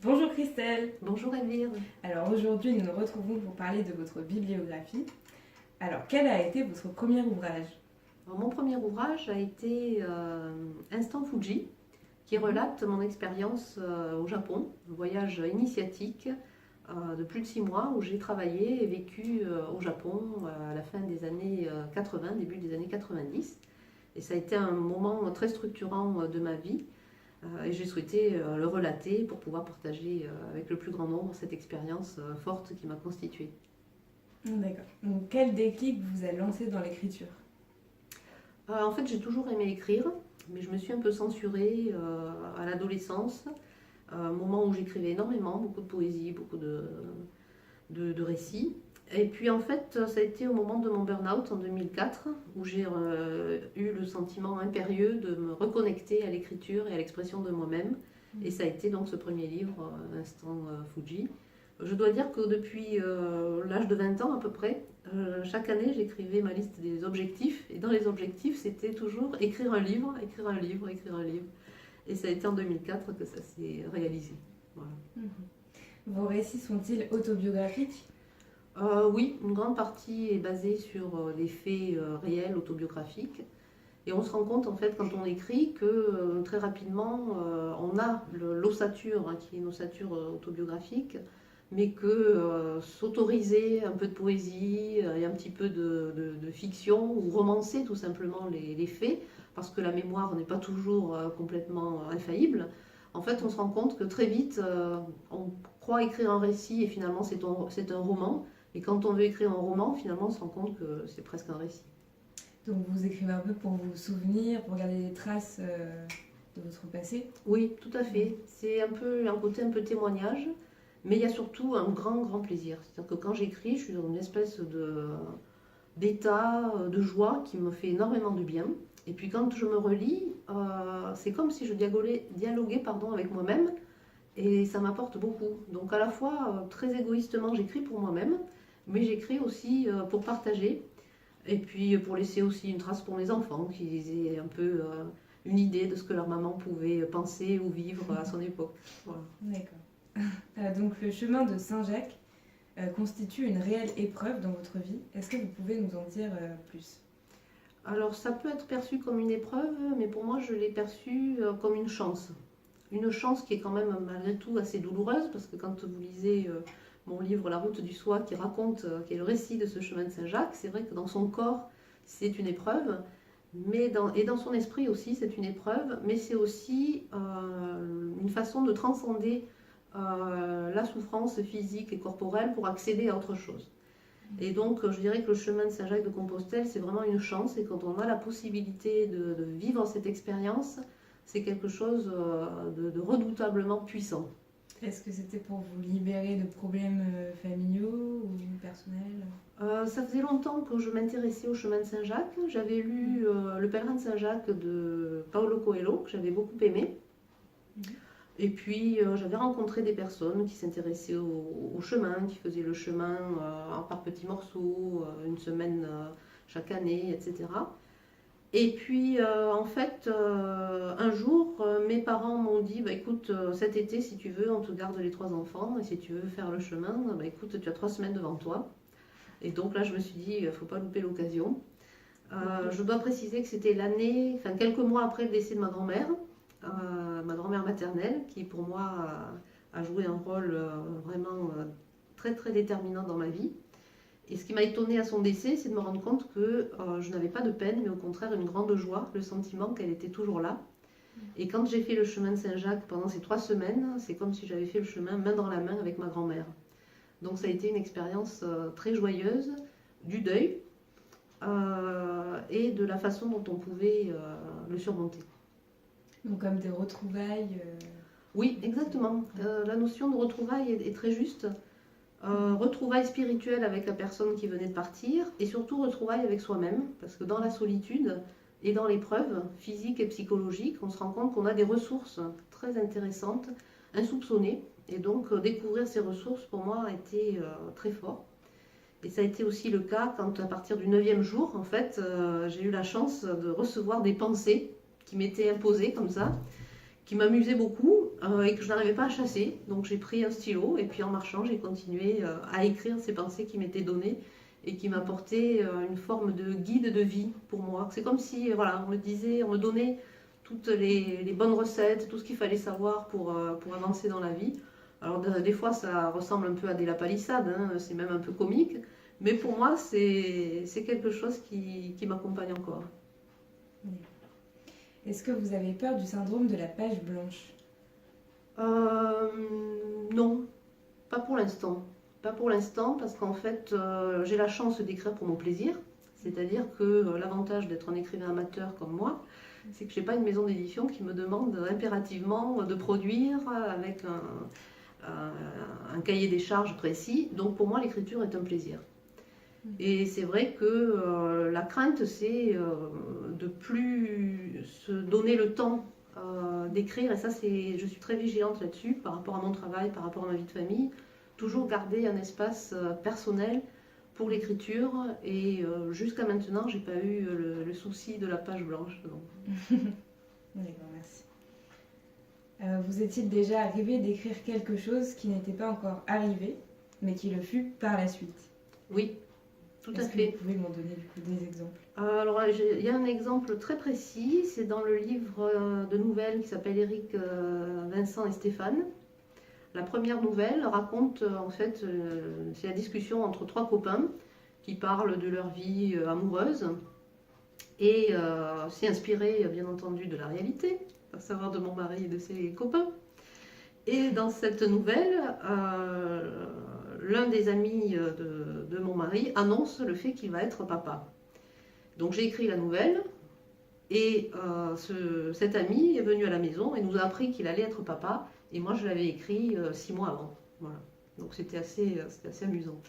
Bonjour Christelle. Bonjour Elvire. Alors aujourd'hui nous nous retrouvons pour parler de votre bibliographie. Alors quel a été votre premier ouvrage? Alors, mon premier ouvrage a été Instant Fuji, qui relate mon expérience au Japon, un voyage initiatique de plus de 6 mois où j'ai travaillé et vécu au Japon à la fin des années 80, début des années 90. Et ça a été un moment très structurant de ma vie. Et j'ai souhaité le relater pour pouvoir partager avec le plus grand nombre cette expérience forte qui m'a constituée. D'accord. Donc quel déclic vous a lancé dans l'écriture? En fait, j'ai toujours aimé écrire, mais je me suis un peu censurée à l'adolescence, un moment où j'écrivais énormément, beaucoup de poésie, beaucoup de récits. Et puis en fait, ça a été au moment de mon burn-out en 2004, où j'ai eu le sentiment impérieux de me reconnecter à l'écriture et à l'expression de moi-même. Et ça a été donc ce premier livre, Instant Fuji. Je dois dire que depuis l'âge de 20 ans à peu près, chaque année j'écrivais ma liste des objectifs. Et dans les objectifs, c'était toujours écrire un livre, écrire un livre, écrire un livre. Et ça a été en 2004 que ça s'est réalisé. Voilà. Vos récits sont-ils autobiographiques? Oui, une grande partie est basée sur des faits réels, autobiographiques. Et on se rend compte, en fait, quand on écrit, que très rapidement, on a l'ossature, qui est une ossature autobiographique, mais que s'autoriser un peu de poésie et un petit peu de fiction, ou romancer tout simplement les faits, parce que la mémoire n'est pas toujours complètement infaillible, en fait, on se rend compte que très vite, on croit écrire un récit et finalement c'est un roman. Et quand on veut écrire un roman, finalement, on se rend compte que c'est presque un récit. Donc vous écrivez un peu pour vous souvenir, pour garder des traces de votre passé? Oui, tout à fait. C'est un peu un côté un peu témoignage, mais il y a surtout un grand plaisir. C'est-à-dire que quand j'écris, je suis dans une espèce d'état de joie qui me fait énormément de bien. Et puis quand je me relis, c'est comme si je dialoguais avec moi-même, et ça m'apporte beaucoup. Donc à la fois, très égoïstement, j'écris pour moi-même, mais j'écris aussi pour partager, et puis pour laisser aussi une trace pour mes enfants, qu'ils aient un peu une idée de ce que leur maman pouvait penser ou vivre à son époque. Voilà. D'accord. Donc le chemin de Saint-Jacques constitue une réelle épreuve dans votre vie. Est-ce que vous pouvez nous en dire plus? Alors ça peut être perçu comme une épreuve, mais pour moi je l'ai perçu comme une chance. Une chance qui est quand même malgré tout assez douloureuse, parce que quand vous lisez mon livre La route du soi qui raconte, qui est le récit de ce chemin de Saint-Jacques, c'est vrai que dans son corps c'est une épreuve, mais dans son esprit aussi c'est une épreuve, mais c'est aussi une façon de transcender la souffrance physique et corporelle pour accéder à autre chose. Et donc je dirais que le chemin de Saint-Jacques de Compostelle c'est vraiment une chance, et quand on a la possibilité de vivre cette expérience, c'est quelque chose de redoutablement puissant. Est-ce que c'était pour vous libérer de problèmes familiaux ou personnels? Ça faisait longtemps que je m'intéressais au chemin de Saint-Jacques. J'avais lu Le Pèlerin de Saint-Jacques de Paulo Coelho, que j'avais beaucoup aimé. Et puis j'avais rencontré des personnes qui s'intéressaient au chemin, qui faisaient le chemin par petits morceaux, une semaine chaque année, etc. Et puis en fait, un jour, mes parents m'ont dit bah, écoute, cet été, si tu veux, on te garde les 3 enfants, et si tu veux faire le chemin, bah, écoute, tu as 3 semaines devant toi. Et donc là, je me suis dit, il ne faut pas louper l'occasion. Je dois préciser que c'était l'année, enfin quelques mois après le décès de ma grand-mère maternelle, qui pour moi a joué un rôle vraiment très déterminant dans ma vie. Et ce qui m'a étonnée à son décès, c'est de me rendre compte que je n'avais pas de peine, mais au contraire une grande joie, le sentiment qu'elle était toujours là. Et quand j'ai fait le chemin de Saint-Jacques pendant ces 3 semaines, c'est comme si j'avais fait le chemin main dans la main avec ma grand-mère. Donc ça a été une expérience très joyeuse du deuil et de la façon dont on pouvait le surmonter. Donc comme des retrouvailles Oui, exactement. La notion de retrouvailles est très juste. Retrouvailles spirituelles avec la personne qui venait de partir, et surtout retrouvailles avec soi-même, parce que dans la solitude et dans l'épreuve physique et psychologique, on se rend compte qu'on a des ressources très intéressantes, insoupçonnées, et donc découvrir ces ressources pour moi a été très fort. Et ça a été aussi le cas quand à partir du 9e jour, en fait, j'ai eu la chance de recevoir des pensées qui m'étaient imposées comme ça, qui m'amusait beaucoup et que je n'arrivais pas à chasser. Donc j'ai pris un stylo et puis en marchant, j'ai continué à écrire ces pensées qui m'étaient données et qui m'apportaient une forme de guide de vie pour moi. C'est comme si voilà, on me donnait toutes les bonnes recettes, tout ce qu'il fallait savoir pour avancer dans la vie. Alors des fois ça ressemble un peu à des lapalissades, hein, c'est même un peu comique, mais pour moi c'est quelque chose qui m'accompagne encore. Est-ce que vous avez peur du syndrome de la page blanche? Non, pas pour l'instant. Pas pour l'instant parce qu'en fait j'ai la chance d'écrire pour mon plaisir, c'est-à-dire que l'avantage d'être un écrivain amateur comme moi, c'est que je n'ai pas une maison d'édition qui me demande impérativement de produire avec un cahier des charges précis. Donc pour moi, l'écriture est un plaisir. Et c'est vrai que la crainte, c'est de plus se donner le temps d'écrire. Et ça, je suis très vigilante là-dessus par rapport à mon travail, par rapport à ma vie de famille. Toujours garder un espace personnel pour l'écriture. Et jusqu'à maintenant, j'ai pas eu le souci de la page blanche. D'accord, merci. Vous est-il déjà arrivé d'écrire quelque chose qui n'était pas encore arrivé, mais qui le fut par la suite? Oui, tout à Est-ce que fait. vous pouvez m'en donner du coup des exemples? Alors, il y a un exemple très précis, c'est dans le livre de nouvelles qui s'appelle Éric, Vincent et Stéphane. La première nouvelle raconte, en fait, c'est la discussion entre trois copains qui parlent de leur vie amoureuse. Et c'est inspiré, bien entendu, de la réalité, à savoir de mon mari et de ses copains. Et dans cette nouvelle, l'un des amis de mon mari annonce le fait qu'il va être papa. Donc j'ai écrit la nouvelle et cet ami est venu à la maison et nous a appris qu'il allait être papa. Et moi je l'avais écrit 6 mois avant. Voilà. Donc c'était assez amusant.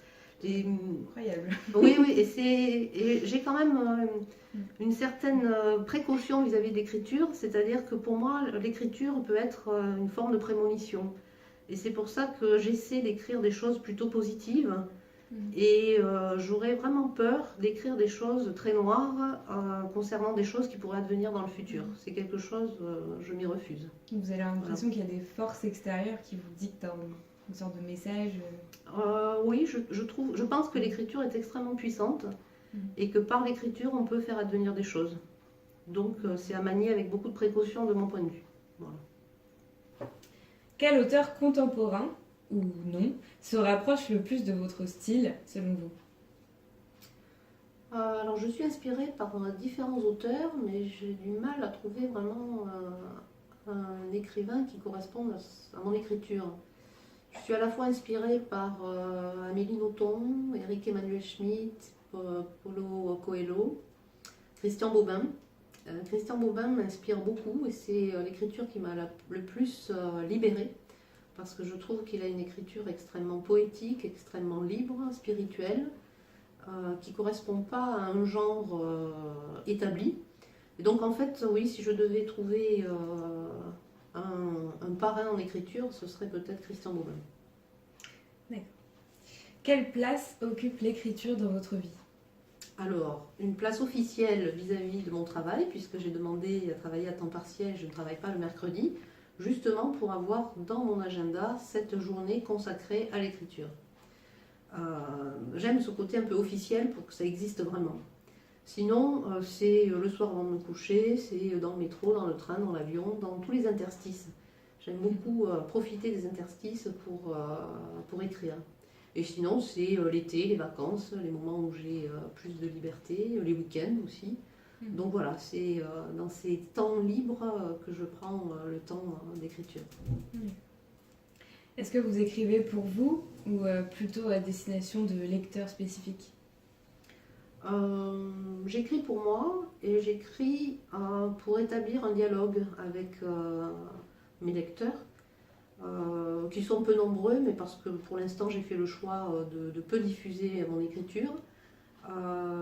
Incroyable. Oui, et j'ai quand même une certaine précaution vis-à-vis de l'écriture, c'est-à-dire que pour moi, l'écriture peut être une forme de prémonition. Et c'est pour ça que j'essaie d'écrire des choses plutôt positives. Et j'aurais vraiment peur d'écrire des choses très noires concernant des choses qui pourraient advenir dans le futur. C'est quelque chose, je m'y refuse. Vous avez l'impression qu'il y a des forces extérieures qui vous dictent une sorte de message? Oui, je pense que l'écriture est extrêmement puissante et que par l'écriture, on peut faire advenir des choses. Donc, c'est à manier avec beaucoup de précaution de mon point de vue. Voilà. Quel auteur contemporain, ou non, se rapproche le plus de votre style, selon vous? Alors, je suis inspirée par différents auteurs, mais j'ai du mal à trouver vraiment un écrivain qui corresponde à mon écriture. Je suis à la fois inspirée par Amélie Nothomb, Éric Emmanuel Schmitt, Paulo Coelho, Christian Bobin. Christian Bobin m'inspire beaucoup et c'est l'écriture qui m'a le plus libérée parce que je trouve qu'il a une écriture extrêmement poétique, extrêmement libre, spirituelle, qui ne correspond pas à un genre établi. Et donc en fait, oui, si je devais trouver un parrain en écriture, ce serait peut-être Christian Bobin. D'accord. Quelle place occupe l'écriture dans votre vie? Alors, une place officielle vis-à-vis de mon travail, puisque j'ai demandé à travailler à temps partiel, je ne travaille pas le mercredi, justement pour avoir dans mon agenda cette journée consacrée à l'écriture. J'aime ce côté un peu officiel pour que ça existe vraiment. Sinon, c'est le soir avant de me coucher, c'est dans le métro, dans le train, dans l'avion, dans tous les interstices. J'aime beaucoup profiter des interstices pour écrire. Et sinon, c'est l'été, les vacances, les moments où j'ai plus de liberté, les week-ends aussi. Donc voilà, c'est dans ces temps libres que je prends le temps d'écriture. Est-ce que vous écrivez pour vous ou plutôt à destination de lecteurs spécifiques? J'écris pour moi et j'écris pour établir un dialogue avec mes lecteurs, qui sont peu nombreux, mais parce que pour l'instant j'ai fait le choix de peu diffuser mon écriture.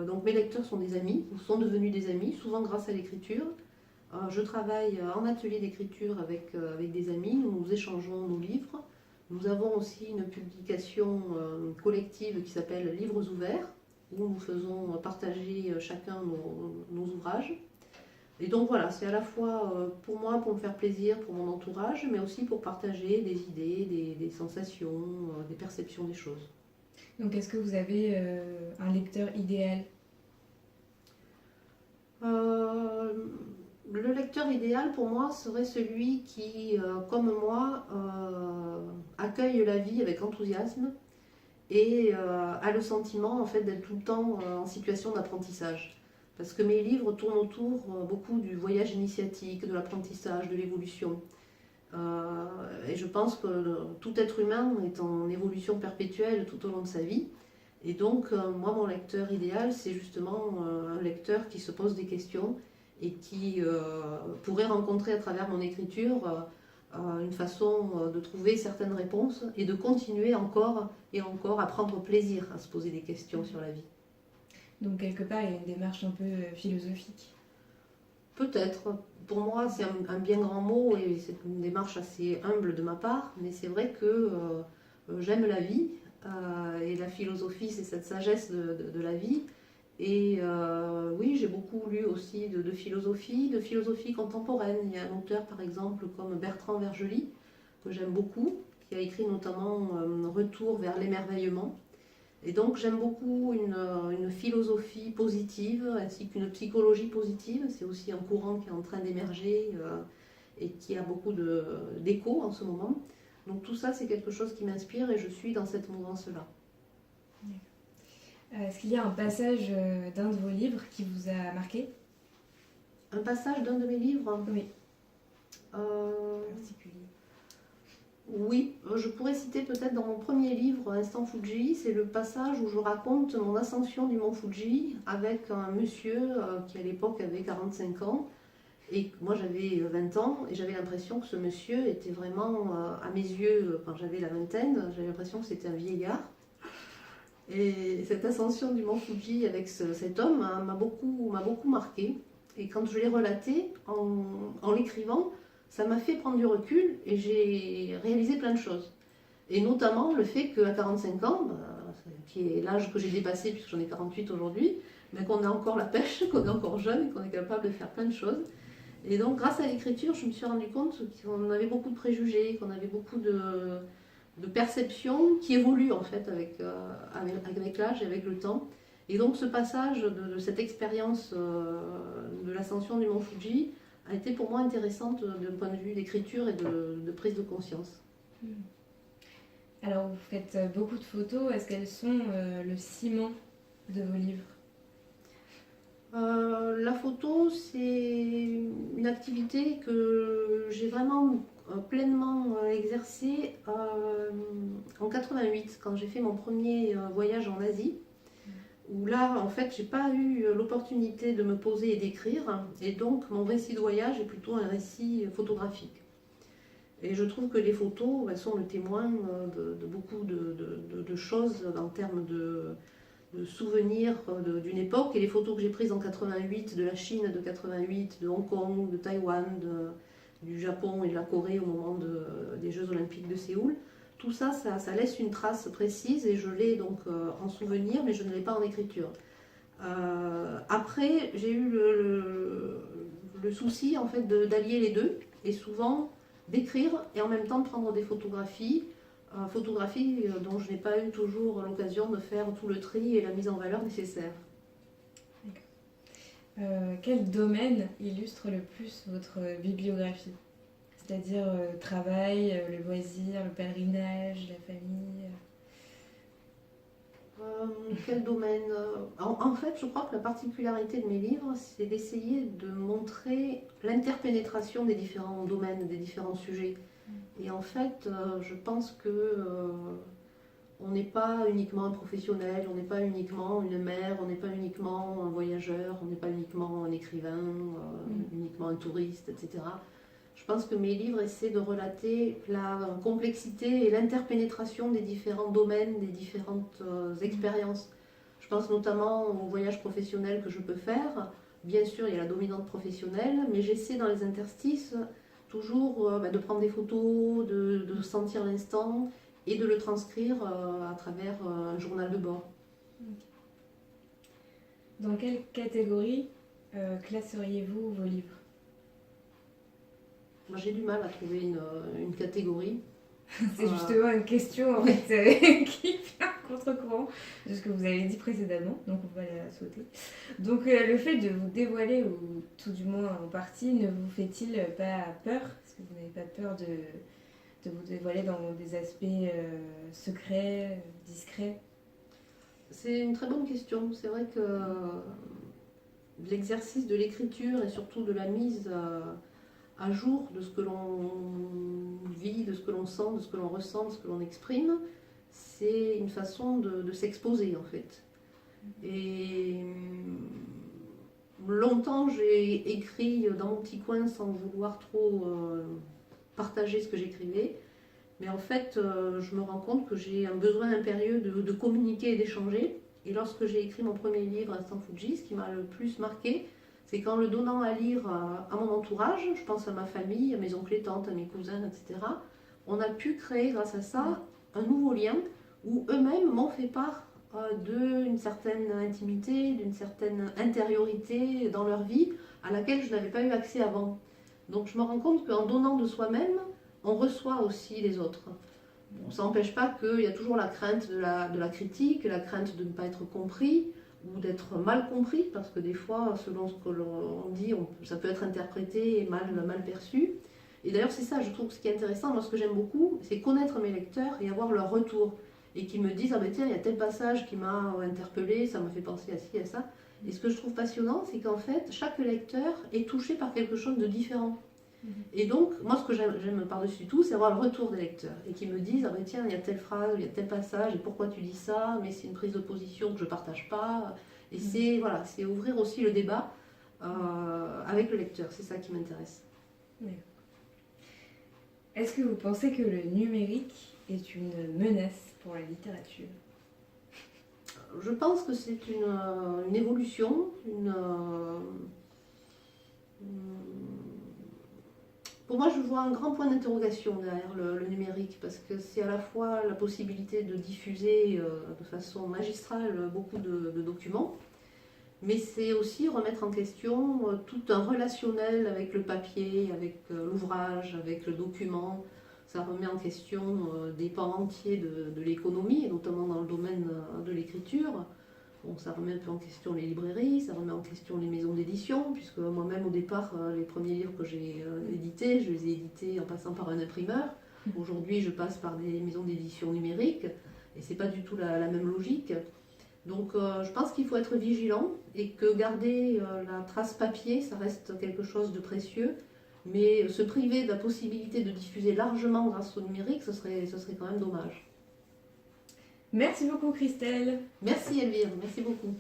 Donc mes lecteurs sont des amis, ou sont devenus des amis, souvent grâce à l'écriture. Je travaille en atelier d'écriture avec des amis, nous échangeons nos livres. Nous avons aussi une publication collective qui s'appelle Livres ouverts, où nous faisons partager chacun nos ouvrages. Et donc voilà, c'est à la fois pour moi, pour me faire plaisir, pour mon entourage, mais aussi pour partager des idées, des sensations, des perceptions des choses. Donc est-ce que vous avez un lecteur idéal? Euh, le lecteur idéal pour moi serait celui qui, comme moi, accueille la vie avec enthousiasme et a le sentiment en fait d'être tout le temps en situation d'apprentissage. Parce que mes livres tournent autour beaucoup du voyage initiatique, de l'apprentissage, de l'évolution. Et je pense que tout être humain est en évolution perpétuelle tout au long de sa vie. Et donc, moi, mon lecteur idéal, c'est justement un lecteur qui se pose des questions et qui pourrait rencontrer à travers mon écriture une façon de trouver certaines réponses et de continuer encore et encore à prendre plaisir à se poser des questions sur la vie. Donc quelque part, il y a une démarche un peu philosophique. Peut-être. Pour moi, c'est un bien grand mot et c'est une démarche assez humble de ma part, mais c'est vrai que j'aime la vie et la philosophie, c'est cette sagesse de la vie. Et oui, j'ai beaucoup lu aussi de philosophie contemporaine. Il y a un auteur, par exemple, comme Bertrand Vergely, que j'aime beaucoup, qui a écrit notamment Retour vers l'émerveillement. Et donc j'aime beaucoup une philosophie positive ainsi qu'une psychologie positive. C'est aussi un courant qui est en train d'émerger et qui a beaucoup d'écho en ce moment. Donc tout ça, c'est quelque chose qui m'inspire et je suis dans cette mouvance-là. Est-ce qu'il y a un passage d'un de vos livres qui vous a marqué? Un passage d'un de mes livres Oui. Particulier. Oui, je pourrais citer peut-être dans mon premier livre, Instant Fuji, c'est le passage où je raconte mon ascension du mont Fuji avec un monsieur qui à l'époque avait 45 ans et moi j'avais 20 ans et j'avais l'impression que ce monsieur était vraiment, à mes yeux, quand j'avais la vingtaine, j'avais l'impression que c'était un vieillard. Et cette ascension du mont Fuji avec cet homme m'a beaucoup marqué. Et quand je l'ai relaté en l'écrivant, ça m'a fait prendre du recul et j'ai réalisé plein de choses. Et notamment le fait qu'à 45 ans, qui est l'âge que j'ai dépassé puisque j'en ai 48 aujourd'hui, mais qu'on a encore la pêche, qu'on est encore jeune et qu'on est capable de faire plein de choses. Et donc grâce à l'écriture, je me suis rendu compte qu'on avait beaucoup de préjugés, qu'on avait beaucoup de perceptions qui évoluent en fait avec l'âge et avec le temps. Et donc ce passage de cette expérience de l'ascension du mont Fuji a été pour moi intéressante d'un point de vue d'écriture et de prise de conscience. Alors vous faites beaucoup de photos, est-ce qu'elles sont le ciment de vos livres? La photo, c'est une activité que j'ai vraiment pleinement exercée en 88, quand j'ai fait mon premier voyage en Asie, où là, en fait, j'ai pas eu l'opportunité de me poser et d'écrire, et donc mon récit de voyage est plutôt un récit photographique. Et je trouve que les photos sont le témoin de beaucoup de choses en termes de souvenirs d'une époque. Et les photos que j'ai prises en 88, de la Chine de 88, de Hong Kong, de Taïwan, du Japon et de la Corée au moment des Jeux Olympiques de Séoul, tout ça, ça laisse une trace précise et je l'ai donc en souvenir, mais je ne l'ai pas en écriture. Après, j'ai eu le souci en fait d'allier les deux et souvent d'écrire et en même temps de prendre des photographies dont je n'ai pas eu toujours l'occasion de faire tout le tri et la mise en valeur nécessaire. Quel domaine illustre le plus votre bibliographie? C'est-à-dire le travail, le loisir, le pèlerinage, la famille? Quel domaine en fait, je crois que la particularité de mes livres, c'est d'essayer de montrer l'interpénétration des différents domaines, des différents sujets. Et en fait, je pense que on n'est pas uniquement un professionnel, on n'est pas uniquement une mère, on n'est pas uniquement un voyageur, on n'est pas uniquement un écrivain, uniquement un touriste, etc. Je pense que mes livres essaient de relater la complexité et l'interpénétration des différents domaines, des différentes expériences. Je pense notamment au voyage professionnel que je peux faire. Bien sûr, il y a la dominante professionnelle, mais j'essaie dans les interstices toujours de prendre des photos, de sentir l'instant et de le transcrire à travers un journal de bord. Dans quelle catégorie classeriez-vous vos livres? Moi, j'ai du mal à trouver une catégorie. C'est justement une question en fait, qui vient contre-courant de ce que vous avez dit précédemment, donc on va la sauter. Donc le fait de vous dévoiler, ou tout du moins en partie, ne vous fait-il pas peur? Est-ce que vous n'avez pas peur de vous dévoiler dans des aspects secrets, discrets? C'est une très bonne question. C'est vrai que l'exercice de l'écriture et surtout de la mise à jour de ce que l'on vit, de ce que l'on sent, de ce que l'on ressent, de ce que l'on exprime, c'est une façon de s'exposer en fait. Et longtemps j'ai écrit dans mon petit coin sans vouloir trop partager ce que j'écrivais. Mais en fait, je me rends compte que j'ai un besoin impérieux de communiquer et d'échanger. Et lorsque j'ai écrit mon premier livre, Instant Fuji, ce qui m'a le plus marqué, c'est qu'en le donnant à lire à mon entourage, je pense à ma famille, à mes oncles et tantes, à mes cousins, etc., on a pu créer grâce à ça un nouveau lien où eux-mêmes m'ont fait part d'une certaine intimité, d'une certaine intériorité dans leur vie à laquelle je n'avais pas eu accès avant. Donc je me rends compte qu'en donnant de soi-même, on reçoit aussi les autres. Bon, ça n'empêche pas qu'il y a toujours la crainte de la critique, la crainte de ne pas être compris ou d'être mal compris, parce que des fois, selon ce que l'on dit, ça peut être interprété et mal perçu. Et d'ailleurs, c'est ça, je trouve que ce qui est intéressant, moi ce que j'aime beaucoup, c'est connaître mes lecteurs et avoir leur retour. Et qu'ils me disent, ah ben tiens, il y a tel passage qui m'a interpellé, ça m'a fait penser à ci, à ça. Et ce que je trouve passionnant, c'est qu'en fait, chaque lecteur est touché par quelque chose de différent. Et donc, moi, ce que j'aime par-dessus tout, c'est avoir le retour des lecteurs et qui me disent, ah ben tiens, il y a telle phrase, il y a tel passage, et pourquoi tu dis ça, mais c'est une prise de position que je ne partage pas. Et c'est voilà, c'est ouvrir aussi le débat avec le lecteur, c'est ça qui m'intéresse. Oui. Est-ce que vous pensez que le numérique est une menace pour la littérature? Je pense que c'est une évolution, Pour moi, je vois un grand point d'interrogation derrière le numérique, parce que c'est à la fois la possibilité de diffuser de façon magistrale beaucoup de documents, mais c'est aussi remettre en question tout un relationnel avec le papier, avec l'ouvrage, avec le document. Ça remet en question des pans entiers de l'économie, et notamment dans le domaine de l'écriture. Bon, ça remet un peu en question les librairies, ça remet en question les maisons d'édition, puisque moi-même au départ, les premiers livres que j'ai édités, je les ai édités en passant par un imprimeur. Aujourd'hui, je passe par des maisons d'édition numériques, et c'est pas du tout la même logique. Donc je pense qu'il faut être vigilant, et que garder la trace papier, ça reste quelque chose de précieux, mais se priver de la possibilité de diffuser largement grâce au numérique, ce serait quand même dommage. Merci beaucoup Christelle. Merci Elvire, merci beaucoup.